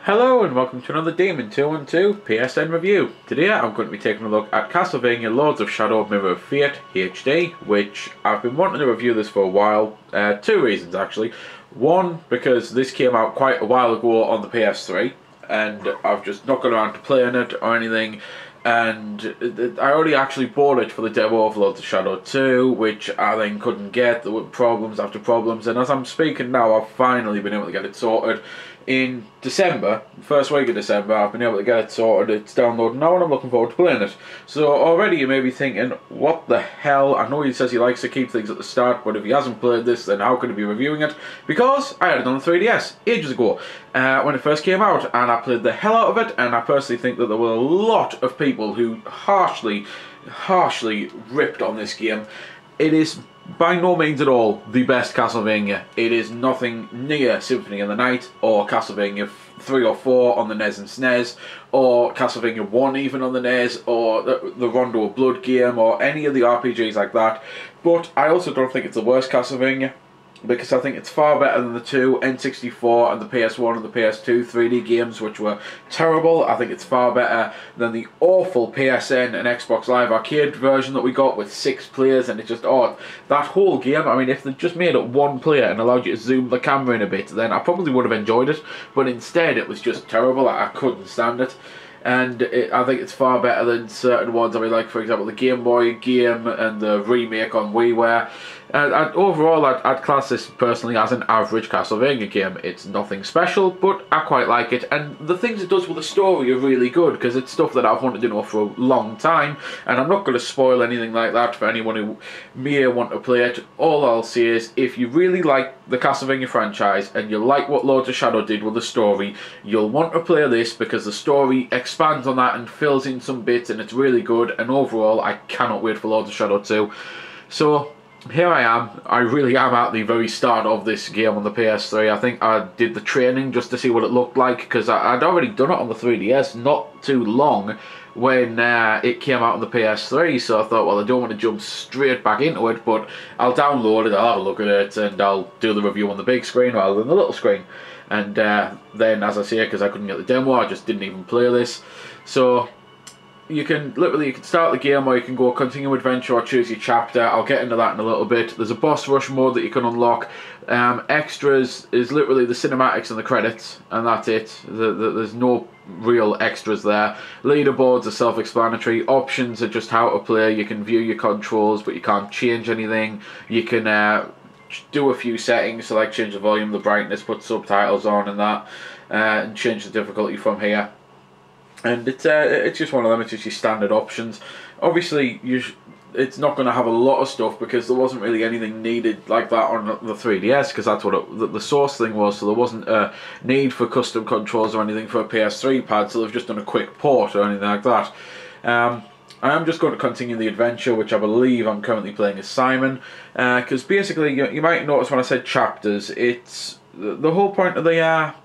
Hello and welcome to another Demon 212 PSN review. Today I'm going to be taking a look at Castlevania Lords of Shadow Mirror of Fate HD, which I've been wanting to review this for a while. Two reasons actually. One, because this came out quite a while ago on the PS3 and I've just not got around to playing it or anything, and I already actually bought it for the demo of Lords of Shadow 2, which I then couldn't get. There were problems after problems, and as I'm speaking now I've finally been able to get it sorted. In December, first week of December, I've been able to get it sorted. It's downloading now and I'm looking forward to playing it. So already you may be thinking, what the hell? I know he says he likes to keep things at the start, but if he hasn't played this, then how could he be reviewing it? Because I had it on the 3DS ages ago when it first came out, and I played the hell out of it, and I personally think that there were a lot of people who harshly ripped on this game. It is by no means at all the best Castlevania. It is nothing near Symphony of the Night, or Castlevania 3 or 4 on the NES and SNES, or Castlevania 1 even on the NES, or the Rondo of Blood game, or any of the RPGs like that. But I also don't think it's the worst Castlevania, because I think it's far better than the two N64 and the PS1 and the PS2 3D games, which were terrible. I think it's far better than the awful PSN and Xbox Live Arcade version that we got with 6 players, and it's just, oh, that whole game, I mean, if they just made it one player and allowed you to zoom the camera in a bit, then I probably would have enjoyed it, but instead it was just terrible. I couldn't stand it. And I think it's far better than certain ones. I mean, like, for example, the Game Boy game and the remake on WiiWare. Overall, I'd class this personally as an average Castlevania game. It's nothing special, but I quite like it. And the things it does with the story are really good, because it's stuff that I've wanted to know for a long time. And I'm not going to spoil anything like that for anyone who may want to play it. All I'll say is, if you really like the Castlevania franchise and you like what Lords of Shadow did with the story, you'll want to play this, because the story expands on that and fills in some bits, and it's really good. And overall, I cannot wait for Lords of Shadow 2. So here I am. I really am at the very start of this game on the PS3. I think I did the training just to see what it looked like, because I'd already done it on the 3DS not too long when it came out on the PS3, so I thought, well, I don't want to jump straight back into it, but I'll download it, I'll have a look at it, and I'll do the review on the big screen rather than the little screen. And then, as I say, because I couldn't get the demo, I just didn't even play this. So you can start the game, or you can go continue adventure or choose your chapter. I'll get into that in a little bit. There's a boss rush mode that you can unlock. Extras is literally the cinematics and the credits, and that's it. There's no real extras there. Leaderboards are self-explanatory. Options are just how to play. You can view your controls, but you can't change anything. You can do a few settings, so like change the volume, the brightness, put subtitles on and that, and change the difficulty from here. And it's just one of them. It's just your standard options. Obviously, it's not going to have a lot of stuff, because there wasn't really anything needed like that on the 3DS, because that's what the source thing was. So there wasn't a need for custom controls or anything for a PS3 pad. So they've just done a quick port or anything like that. I am just going to continue the adventure, which I believe I'm currently playing as Simon, because basically you might notice when I said chapters, it's the whole point of the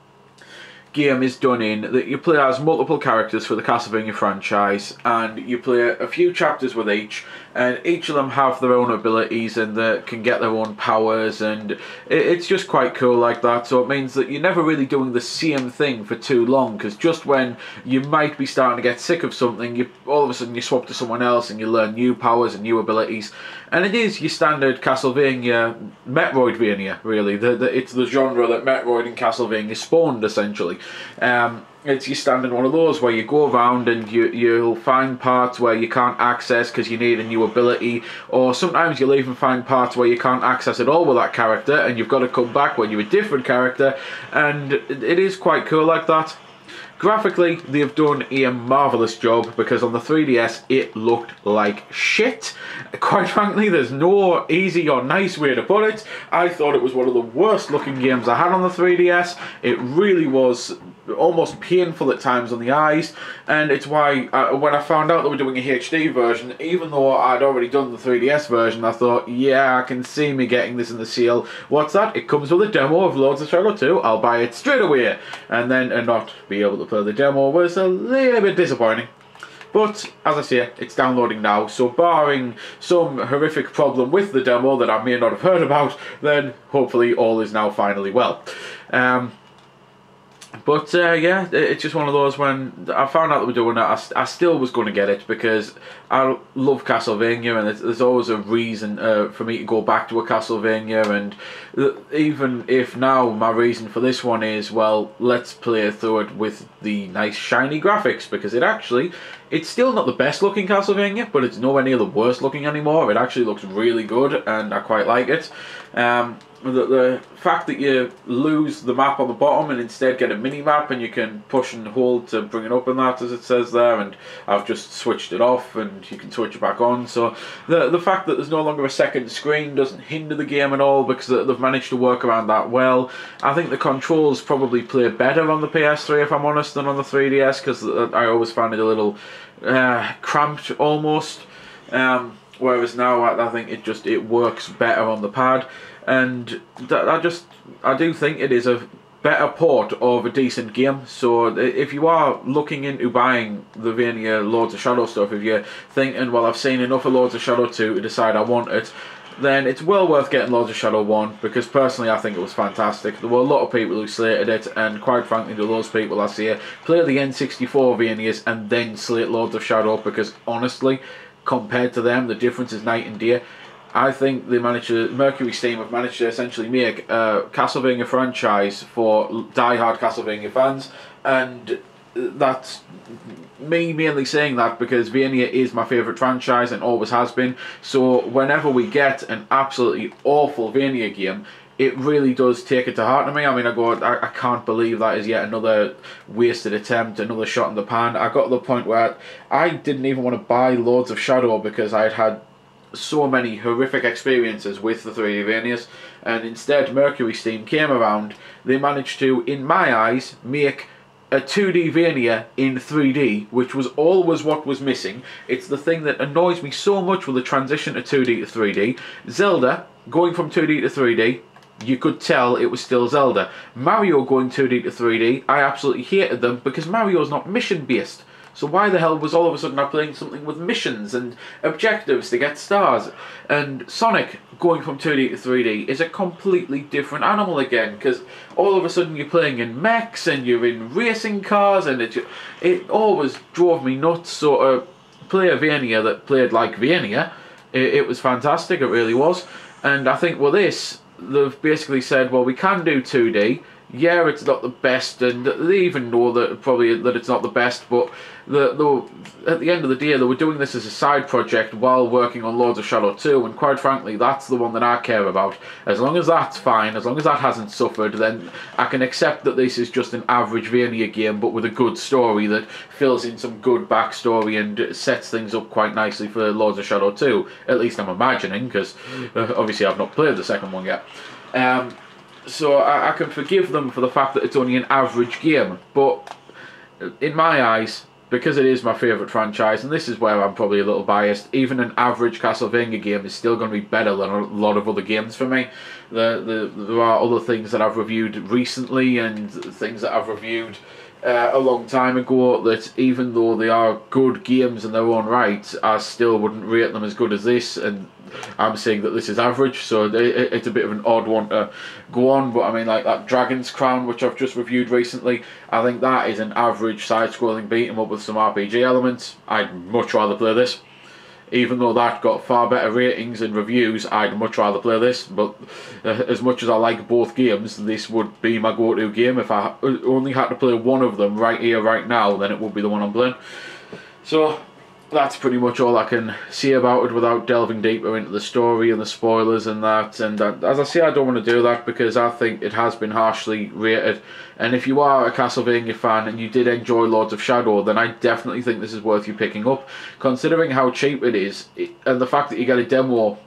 game is done in that you play as multiple characters for the Castlevania franchise, and you play a few chapters with each, and each of them have their own abilities and can get their own powers, and it's just quite cool like that. So it means that you're never really doing the same thing for too long, because just when you might be starting to get sick of something, all of a sudden you swap to someone else and you learn new powers and new abilities. And it is your standard Castlevania, Metroidvania, really. It's the genre that Metroid and Castlevania spawned, essentially. It's your standard one of those where you go around and you'll find parts where you can't access because you need a new ability, or sometimes you'll even find parts where you can't access at all with that character, and you've got to come back when you're a different character, and it is quite cool like that. Graphically, they've done a marvellous job, because on the 3DS it looked like shit. Quite frankly, there's no easy or nice way to put it. I thought it was one of the worst looking games I had on the 3DS. It really was almost painful at times on the eyes, and it's why when I found out they were doing a HD version, even though I'd already done the 3DS version, I thought, yeah, I can see me getting this in the sale. What's that? It comes with a demo of Lords of Shadow 2. I'll buy it straight away. And then not be able to play the demo was a little bit disappointing. But, as I say, it's downloading now, so barring some horrific problem with the demo that I may not have heard about, then hopefully all is now finally well. But yeah, it's just one of those. When I found out that we're doing it, I still was going to get it because I love Castlevania, and there's always a reason for me to go back to a Castlevania. And even if now my reason for this one is, well, let's play through it with the nice shiny graphics, because it's still not the best looking Castlevania, but it's nowhere near the worst looking anymore. It actually looks really good, and I quite like it. The fact that you lose the map on the bottom and instead get a mini map, and you can push and hold to bring it up and that, as it says there, and I've just switched it off and you can switch it back on. So the fact that there's no longer a second screen doesn't hinder the game at all, because they've managed to work around that well. I think the controls probably play better on the PS3, if I'm honest, than on the 3DS, because I always found it a little cramped almost. Whereas now I think it works better on the pad, and I do think it is a better port of a decent game. So if you are looking into buying the Vania Lords of Shadow stuff, if you're thinking, well, I've seen enough of Lords of Shadow 2 to decide I want it, then it's well worth getting Lords of Shadow 1, because personally I think it was fantastic. There were a lot of people who slated it, and quite frankly, to those people I see play the N64 Vanias and then slate Lords of Shadow, because honestly, compared to them, the difference is night and day. I think Mercury Steam have managed to essentially make a Castlevania franchise for die-hard Castlevania fans, and that's me mainly saying that because Vania is my favourite franchise and always has been. So whenever we get an absolutely awful Vania game, it really does take it to heart to me. I mean, I can't believe that is yet another wasted attempt, another shot in the pan. I got to the point where I didn't even want to buy Lords of Shadow because I had so many horrific experiences with the 3D Vanias, and instead Mercury Steam came around. They managed to, in my eyes, make a 2D Vania in 3D, which was always what was missing. It's the thing that annoys me so much with the transition to 2D to 3D. Zelda, going from 2D to 3D, you could tell it was still Zelda. Mario going 2D to 3D, I absolutely hated them because Mario's not mission based. So why the hell was all of a sudden I playing something with missions and objectives to get stars? And Sonic going from 2D to 3D is a completely different animal again, because all of a sudden you're playing in mechs and you're in racing cars, and it always drove me nuts. So to play a Vania that played like Vania, it was fantastic, it really was. And I think with this, they've basically said, well, we can do 2D. Yeah, it's not the best, and they even know that probably that it's not the best, but at the end of the day, they were doing this as a side project while working on Lords of Shadow 2, and quite frankly, that's the one that I care about. As long as that's fine, as long as that hasn't suffered, then I can accept that this is just an average Vania game, but with a good story that fills in some good backstory and sets things up quite nicely for Lords of Shadow 2. At least I'm imagining, because obviously I've not played the second one yet. So I can forgive them for the fact that it's only an average game, but in my eyes, because it is my favourite franchise, and this is where I'm probably a little biased, even an average Castlevania game is still going to be better than a lot of other games for me. There are other things that I've reviewed recently and things that I've reviewed a long time ago that, even though they are good games in their own right, I still wouldn't rate them as good as this, and I'm saying that this is average, so it's a bit of an odd one to go on. But I mean, like that Dragon's Crown, which I've just reviewed recently, I think that is an average side-scrolling beat-em-up with some RPG elements. I'd much rather play this. Even though that got far better ratings and reviews, I'd much rather play this. But as much as I like both games, this would be my go-to game. If I only had to play one of them right here, right now, then it would be the one I'm playing. So that's pretty much all I can say about it without delving deeper into the story and the spoilers and that. And as I say, I don't want to do that because I think it has been harshly rated. And if you are a Castlevania fan and you did enjoy Lords of Shadow, then I definitely think this is worth you picking up. Considering how cheap it is, and the fact that you get a demo,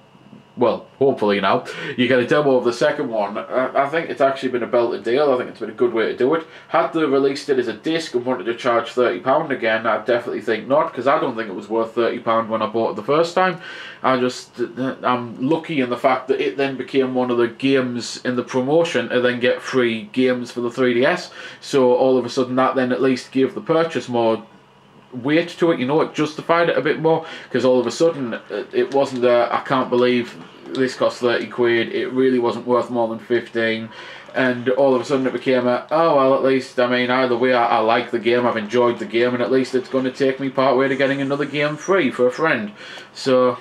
well, hopefully now, you get a demo of the second one, I think it's actually been a belted deal. I think it's been a good way to do it. Had they released it as a disc and wanted to charge £30 again, I'd definitely think not, because I don't think it was worth £30 when I bought it the first time. I'm lucky in the fact that it then became one of the games in the promotion to then get free games for the 3DS. So all of a sudden that then at least gave the purchase more weight to it, you know, it justified it a bit more, because all of a sudden it wasn't I can't believe this cost 30 quid, it really wasn't worth more than 15, and all of a sudden it became a, oh well, at least, I mean, either way, I like the game, I've enjoyed the game, and at least it's going to take me part way to getting another game free for a friend. So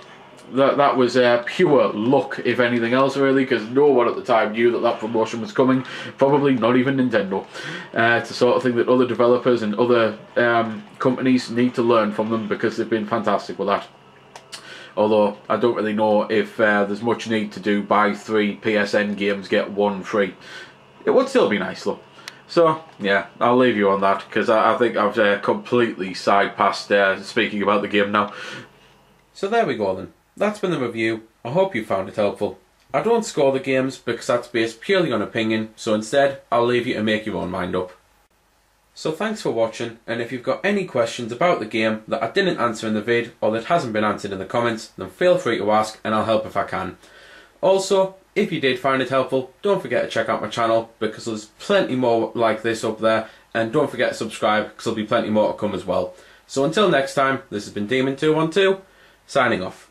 that was pure luck, if anything else, really, because no one at the time knew that that promotion was coming, probably not even Nintendo. It's the sort of thing that other developers and other companies need to learn from them, because they've been fantastic with that. Although, I don't really know if there's much need to do buy 3 PSN games, get 1 free. It would still be nice though. So, yeah, I'll leave you on that, because I think I've completely side-passed speaking about the game now. So there we go then. That's been the review. I hope you found it helpful. I don't score the games because that's based purely on opinion, so instead I'll leave you to make your own mind up. So thanks for watching, and if you've got any questions about the game that I didn't answer in the vid or that hasn't been answered in the comments, then feel free to ask and I'll help if I can. Also, if you did find it helpful, don't forget to check out my channel because there's plenty more like this up there, and don't forget to subscribe because there'll be plenty more to come as well. So until next time, this has been Demon212, signing off.